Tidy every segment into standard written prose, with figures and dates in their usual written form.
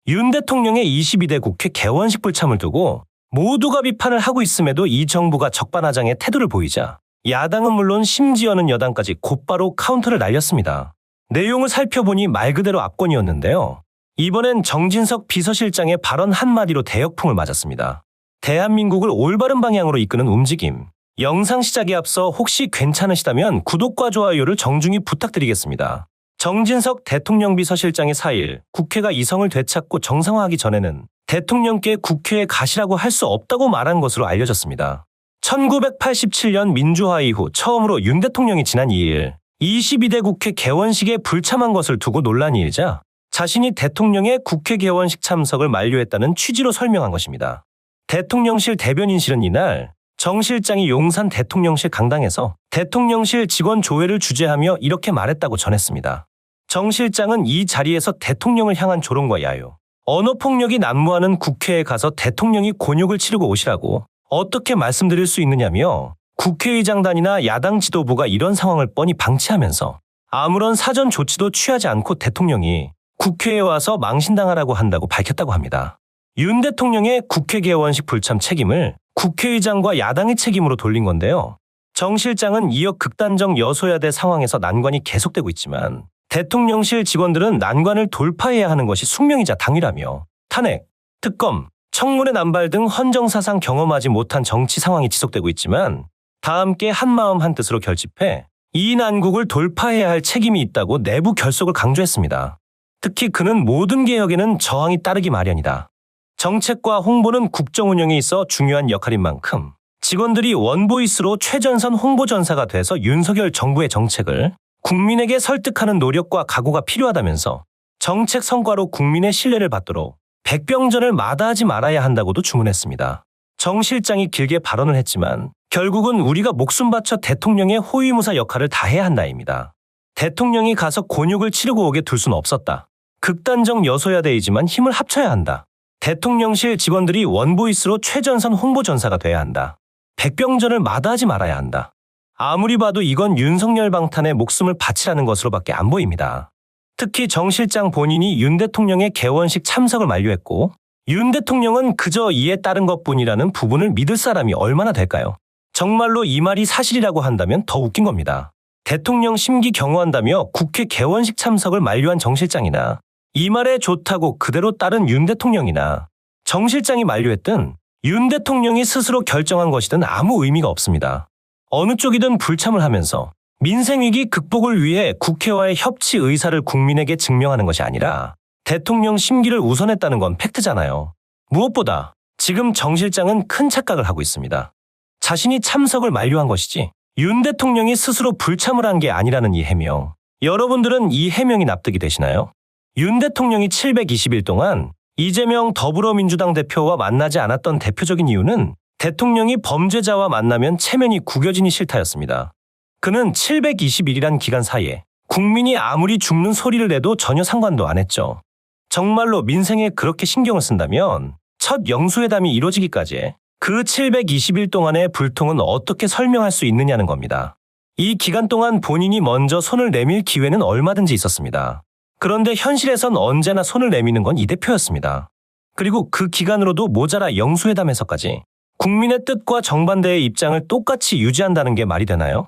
윤 대통령의 22대 국회 개원식 불참을 두고 모두가 비판을 하고 있음에도 이 정부가 적반하장의 태도를 보이자 야당은 물론 심지어는 여당까지 곧바로 카운터를 날렸습니다. 내용을 살펴보니 말 그대로 압권이었는데요. 이번엔 정진석 비서실장의 발언 한마디로 대역풍을 맞았습니다. 대한민국을 올바른 방향으로 이끄는 움직임. 영상 시작에 앞서 혹시 괜찮으시다면 구독과 좋아요를 정중히 부탁드리겠습니다. 정진석 대통령 비서실장이 4일 국회가 이성을 되찾고 정상화하기 전에는 대통령께 국회에 가시라고 할 수 없다고 말한 것으로 알려졌습니다. 1987년 민주화 이후 처음으로 윤 대통령이 지난 2일 22대 국회 개원식에 불참한 것을 두고 논란이 일자 자신이 대통령의 국회 개원식 참석을 만료했다는 취지로 설명한 것입니다. 대통령실 대변인실은 이날 정 실장이 용산 대통령실 강당에서 대통령실 직원 조회를 주재하며 이렇게 말했다고 전했습니다. 정 실장은 이 자리에서 대통령을 향한 조롱과 야유, 언어폭력이 난무하는 국회에 가서 대통령이 곤욕을 치르고 오시라고 어떻게 말씀드릴 수 있느냐며 국회의장단이나 야당 지도부가 이런 상황을 뻔히 방치하면서 아무런 사전 조치도 취하지 않고 대통령이 국회에 와서 망신당하라고 한다고 밝혔다고 합니다. 윤 대통령의 국회 개원식 불참 책임을 국회의장과 야당의 책임으로 돌린 건데요. 정 실장은 이어 극단적 여소야대 상황에서 난관이 계속되고 있지만 대통령실 직원들은 난관을 돌파해야 하는 것이 숙명이자 당위라며 탄핵, 특검, 청문회 남발 등 헌정사상 경험하지 못한 정치 상황이 지속되고 있지만 다 함께 한마음 한뜻으로 결집해 이 난국을 돌파해야 할 책임이 있다고 내부 결속을 강조했습니다. 특히 그는 모든 개혁에는 저항이 따르기 마련이다. 정책과 홍보는 국정 운영에 있어 중요한 역할인 만큼 직원들이 원보이스로 최전선 홍보전사가 돼서 윤석열 정부의 정책을 국민에게 설득하는 노력과 각오가 필요하다면서 정책 성과로 국민의 신뢰를 받도록 백병전을 마다하지 말아야 한다고도 주문했습니다. 정 실장이 길게 발언을 했지만 결국은 우리가 목숨 바쳐 대통령의 호위무사 역할을 다해야 한다입니다. 대통령이 가서 곤욕을 치르고 오게 둘 수는 없었다. 극단적 여소야대이지만 힘을 합쳐야 한다. 대통령실 직원들이 원보이스로 최전선 홍보전사가 돼야 한다. 백병전을 마다하지 말아야 한다. 아무리 봐도 이건 윤석열 방탄에 목숨을 바치라는 것으로밖에 안 보입니다. 특히 정 실장 본인이 윤 대통령의 개원식 참석을 만료했고 윤 대통령은 그저 이에 따른 것뿐이라는 부분을 믿을 사람이 얼마나 될까요? 정말로 이 말이 사실이라고 한다면 더 웃긴 겁니다. 대통령 심기 경호한다며 국회 개원식 참석을 만료한 정 실장이나 이 말에 좋다고 그대로 따른 윤 대통령이나 정 실장이 만료했든 윤 대통령이 스스로 결정한 것이든 아무 의미가 없습니다. 어느 쪽이든 불참을 하면서 민생위기 극복을 위해 국회와의 협치 의사를 국민에게 증명하는 것이 아니라 대통령 심기를 우선했다는 건 팩트잖아요. 무엇보다 지금 정 실장은 큰 착각을 하고 있습니다. 자신이 참석을 만료한 것이지 윤 대통령이 스스로 불참을 한 게 아니라는 이 해명. 여러분들은 이 해명이 납득이 되시나요? 윤 대통령이 720일 동안 이재명 더불어민주당 대표와 만나지 않았던 대표적인 이유는 대통령이 범죄자와 만나면 체면이 구겨지니 싫다였습니다. 그는 720일이란 기간 사이에 국민이 아무리 죽는 소리를 내도 전혀 상관도 안 했죠. 정말로 민생에 그렇게 신경을 쓴다면 첫 영수회담이 이루어지기까지 그 720일 동안의 불통은 어떻게 설명할 수 있느냐는 겁니다. 이 기간 동안 본인이 먼저 손을 내밀 기회는 얼마든지 있었습니다. 그런데 현실에선 언제나 손을 내미는 건 이 대표였습니다. 그리고 그 기간으로도 모자라 영수회담에서까지 국민의 뜻과 정반대의 입장을 똑같이 유지한다는 게 말이 되나요?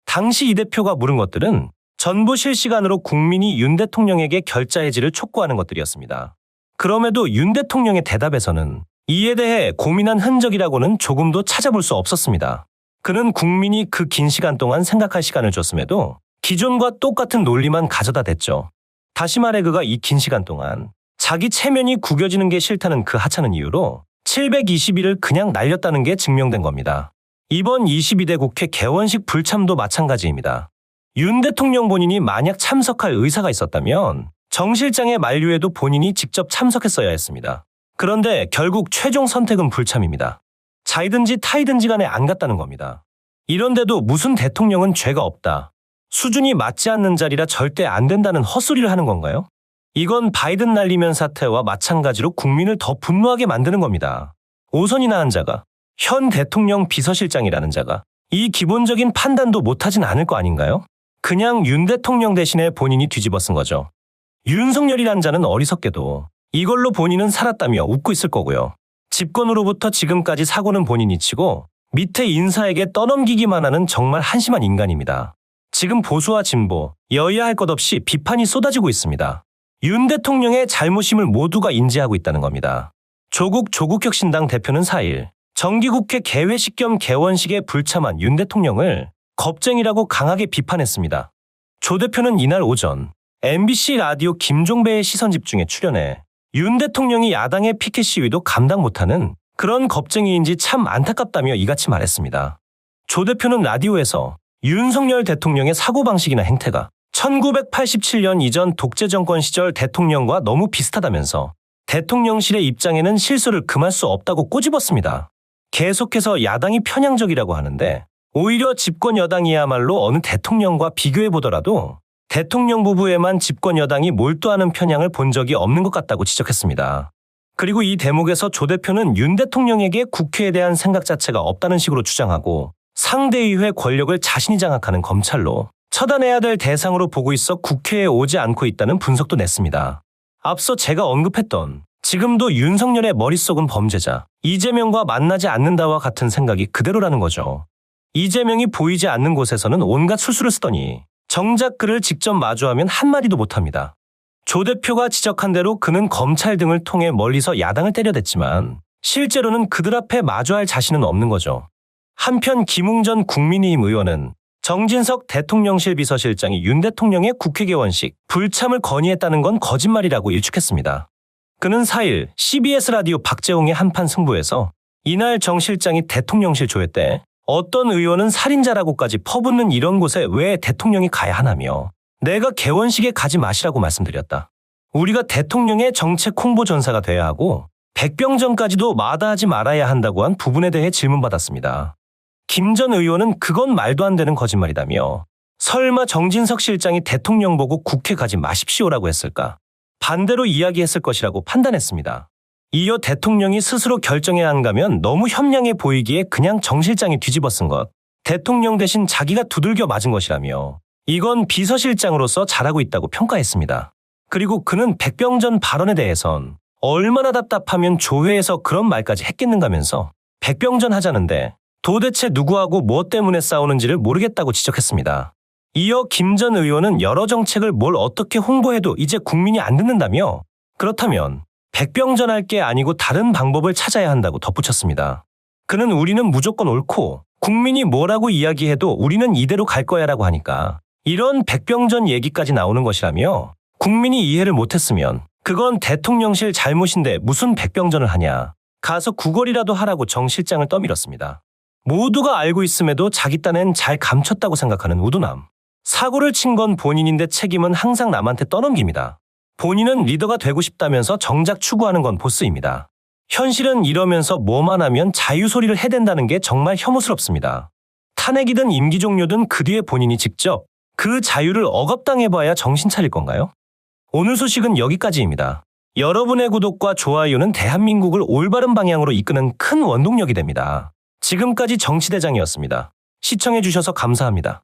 당시 이 대표가 물은 것들은 전부 실시간으로 국민이 윤 대통령에게 결자 해지를 촉구하는 것들이었습니다. 그럼에도 윤 대통령의 대답에서는 이에 대해 고민한 흔적이라고는 조금도 찾아볼 수 없었습니다. 그는 국민이 그 긴 시간 동안 생각할 시간을 줬음에도 기존과 똑같은 논리만 가져다 댔죠. 다시 말해 그가 이 긴 시간 동안 자기 체면이 구겨지는 게 싫다는 그 하찮은 이유로 720일을 그냥 날렸다는 게 증명된 겁니다. 이번 22대 국회 개원식 불참도 마찬가지입니다. 윤 대통령 본인이 만약 참석할 의사가 있었다면 정 실장의 만류에도 본인이 직접 참석했어야 했습니다. 그런데 결국 최종 선택은 불참입니다. 자이든지 타이든지 간에 안 갔다는 겁니다. 이런데도 무슨 대통령은 죄가 없다. 수준이 맞지 않는 자리라 절대 안 된다는 헛소리를 하는 건가요? 이건 바이든 날리면 사태와 마찬가지로 국민을 더 분노하게 만드는 겁니다. 오선이나 한 자가, 현 대통령 비서실장이라는 자가 이 기본적인 판단도 못하진 않을 거 아닌가요? 그냥 윤 대통령 대신에 본인이 뒤집어 쓴 거죠. 윤석열이란 자는 어리석게도 이걸로 본인은 살았다며 웃고 있을 거고요. 집권으로부터 지금까지 사고는 본인이 치고 밑에 인사에게 떠넘기기만 하는 정말 한심한 인간입니다. 지금 보수와 진보, 여야 할 것 없이 비판이 쏟아지고 있습니다. 윤 대통령의 잘못임을 모두가 인지하고 있다는 겁니다. 조국혁신당 대표는 4일 정기국회 개회식 겸 개원식에 불참한 윤 대통령을 겁쟁이라고 강하게 비판했습니다. 조 대표는 이날 오전 MBC 라디오 김종배의 시선집중에 출연해 윤 대통령이 야당의 피켓 시위도 감당 못하는 그런 겁쟁이인지 참 안타깝다며 이같이 말했습니다. 조 대표는 라디오에서 윤석열 대통령의 사고방식이나 행태가 1987년 이전 독재 정권 시절 대통령과 너무 비슷하다면서 대통령실의 입장에는 실수를 금할 수 없다고 꼬집었습니다. 계속해서 야당이 편향적이라고 하는데 오히려 집권 여당이야말로 어느 대통령과 비교해보더라도 대통령 부부에만 집권 여당이 몰두하는 편향을 본 적이 없는 것 같다고 지적했습니다. 그리고 이 대목에서 조 대표는 윤 대통령에게 국회에 대한 생각 자체가 없다는 식으로 주장하고 상대의회 권력을 자신이 장악하는 검찰로 처단해야 될 대상으로 보고 있어 국회에 오지 않고 있다는 분석도 냈습니다. 앞서 제가 언급했던 지금도 윤석열의 머릿속은 범죄자, 이재명과 만나지 않는다와 같은 생각이 그대로라는 거죠. 이재명이 보이지 않는 곳에서는 온갖 술수를 쓰더니 정작 그를 직접 마주하면 한마디도 못합니다. 조 대표가 지적한 대로 그는 검찰 등을 통해 멀리서 야당을 때려댔지만 실제로는 그들 앞에 마주할 자신은 없는 거죠. 한편 김웅전 국민의힘 의원은 정진석 대통령실 비서실장이 윤 대통령의 국회 개원식 불참을 건의했다는 건 거짓말이라고 일축했습니다. 그는 4일 CBS 라디오 박재홍의 한판 승부에서 이날 정 실장이 대통령실 조회 때 어떤 의원은 살인자라고까지 퍼붓는 이런 곳에 왜 대통령이 가야 하나며 내가 개원식에 가지 마시라고 말씀드렸다. 우리가 대통령의 정책 홍보 전사가 돼야 하고 백병전까지도 마다하지 말아야 한다고 한 부분에 대해 질문받았습니다. 김 전 의원은 그건 말도 안 되는 거짓말이다며 설마 정진석 실장이 대통령 보고 국회 가지 마십시오라고 했을까? 반대로 이야기했을 것이라고 판단했습니다. 이어 대통령이 스스로 결정해야 한다면 너무 현명해 보이기에 그냥 정 실장이 뒤집어 쓴 것, 대통령 대신 자기가 두들겨 맞은 것이라며 이건 비서실장으로서 잘하고 있다고 평가했습니다. 그리고 그는 백병전 발언에 대해선 얼마나 답답하면 조회에서 그런 말까지 했겠는가면서 백병전 하자는데 도대체 누구하고 뭐 때문에 싸우는지를 모르겠다고 지적했습니다. 이어 김 전 의원은 여러 정책을 뭘 어떻게 홍보해도 이제 국민이 안 듣는다며 그렇다면 백병전할 게 아니고 다른 방법을 찾아야 한다고 덧붙였습니다. 그는 우리는 무조건 옳고 국민이 뭐라고 이야기해도 우리는 이대로 갈 거야라고 하니까 이런 백병전 얘기까지 나오는 것이라며 국민이 이해를 못했으면 그건 대통령실 잘못인데 무슨 백병전을 하냐. 가서 구걸이라도 하라고 정 실장을 떠밀었습니다. 모두가 알고 있음에도 자기 딴엔 잘 감췄다고 생각하는 우두남. 사고를 친 건 본인인데 책임은 항상 남한테 떠넘깁니다. 본인은 리더가 되고 싶다면서 정작 추구하는 건 보스입니다. 현실은 이러면서 뭐만 하면 자유소리를 해댄다는 게 정말 혐오스럽습니다. 탄핵이든 임기 종료든 그 뒤에 본인이 직접 그 자유를 억압당해봐야 정신 차릴 건가요? 오늘 소식은 여기까지입니다. 여러분의 구독과 좋아요는 대한민국을 올바른 방향으로 이끄는 큰 원동력이 됩니다. 지금까지 정치대장이었습니다. 시청해주셔서 감사합니다.